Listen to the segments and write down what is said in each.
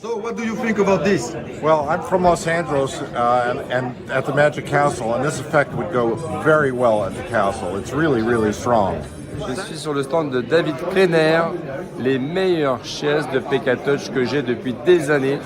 So what do you think about this? Well, I'm from Los Angeles and at the Magic Castle, and this effect would go very well at the castle. It's really, really strong. Je suis sur le stand de David Kleiner, les meilleures chaises de PK Touch que j'ai depuis des années.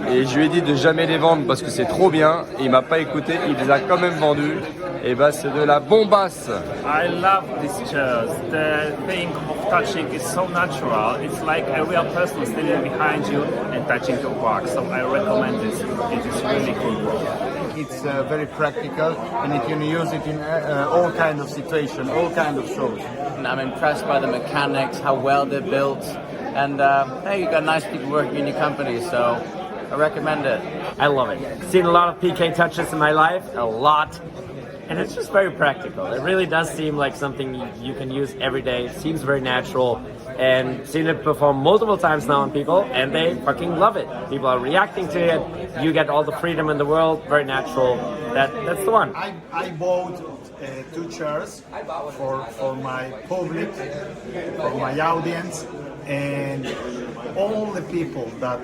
Et je lui ai dit de jamais les vendre parce que c'est trop bien. Et il m'a pas écouté, il les a quand même vendus. Et bah c'est de la bombasse. I love these chairs. The thing of touching is so natural. It's like a real person standing behind you and touching your back. So I recommend this. It is really cool. It's very practical and you can use it in all kind of situations, all kind of shows. And I'm impressed by the mechanics, how well they're built, and hey, you got nice people working in your company, so I recommend it. I love it. Seen a lot of PK touches in my life, a lot. And it's just very practical. It really does seem like something you can use every day. It seems very natural. And seen it perform multiple times now on people, and they fucking love it. People are reacting to it. You get all the freedom in the world. Very natural. That's the one. I bought 2 chairs for my public, for my audience, and all the people that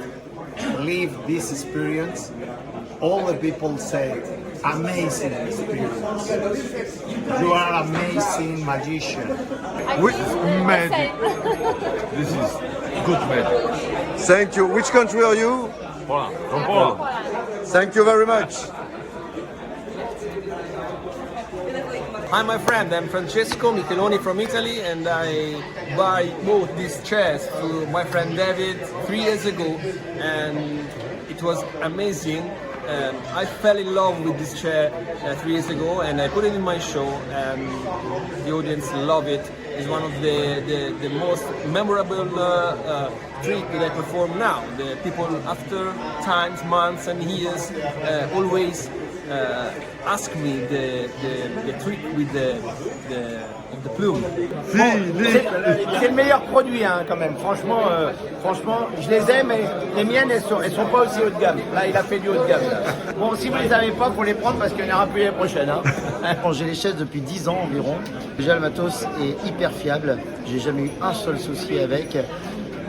live this experience, all the people say, amazing experience. You are amazing magician. With magic. This is good magic. Thank you. Which country are you? Poland. From Poland. Thank you very much. Hi, my friend. I'm Francesco Micheloni from Italy, and I bought these chairs to my friend David 3 years ago, and it was amazing. I fell in love with this chair 3 years ago, and I put it in my show, and the audience love it. It's one of the most memorable trick that I perform now. The people after times, months and years always ask me the trick with the plume. C'est le meilleur produit hein, quand même. Franchement, je les aime. Et les miennes, elles sont pas aussi haut de gamme. Là, il a fait du haut de gamme. Là. Bon, si vous les avez pas, faut les prendre parce qu'il n'y en aura plus l'année prochaine. Hein. Bon, j'ai les chaises depuis 10 ans environ. Déjà, le matos est hyper fiable. J'ai jamais eu un seul souci avec.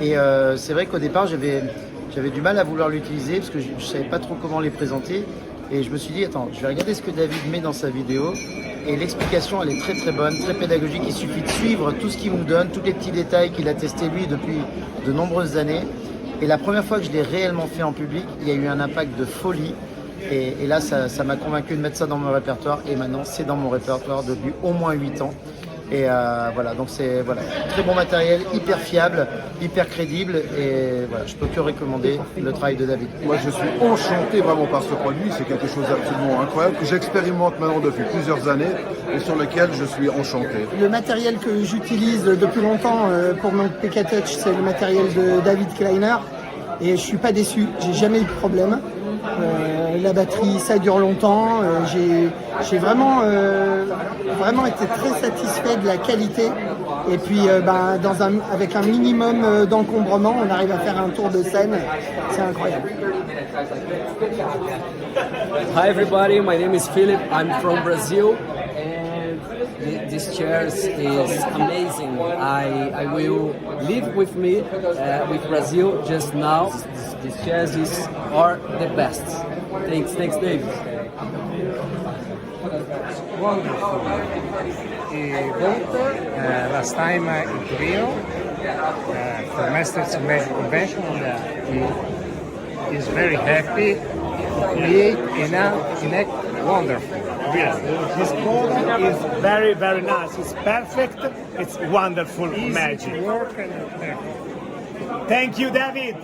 Et c'est vrai qu'au départ, j'avais du mal à vouloir l'utiliser parce que je savais pas trop comment les présenter. Et je me suis dit, attends, je vais regarder ce que David met dans sa vidéo. Et l'explication, elle est très très bonne, très pédagogique. Il suffit de suivre tout ce qu'il nous donne, tous les petits détails qu'il a testé lui depuis de nombreuses années. Et la première fois que je l'ai réellement fait en public, il y a eu un impact de folie. Et là, ça m'a convaincu de mettre ça dans mon répertoire. Et maintenant, c'est dans mon répertoire depuis au moins 8 ans. Et voilà, donc c'est très bon matériel, hyper fiable, hyper crédible. Et voilà, je peux que recommander le travail de David. Moi, je suis enchanté vraiment par ce produit. C'est quelque chose d'absolument incroyable que j'expérimente maintenant depuis plusieurs années et sur lequel je suis enchanté. Le matériel que j'utilise depuis longtemps pour mon PK Touch, c'est le matériel de David Kleiner. Et je suis pas déçu, j'ai jamais eu de problème. La batterie, ça dure longtemps. J'ai vraiment été très satisfait de la qualité. Et puis, avec un minimum d'encombrement, on arrive à faire un tour de scène. C'est incroyable. Hi everybody, my name is Philip. I'm from Brazil. This chair is amazing. I will live with me with Brazil just now. These chairs are the best. Thanks, David. Wonderful. Both last time in Rio for Masters of Magic Convention, he is very happy to create and act wonderful. Yes. This product is very, very nice. It's perfect. It's wonderful Easy magic. to work and Thank you, David.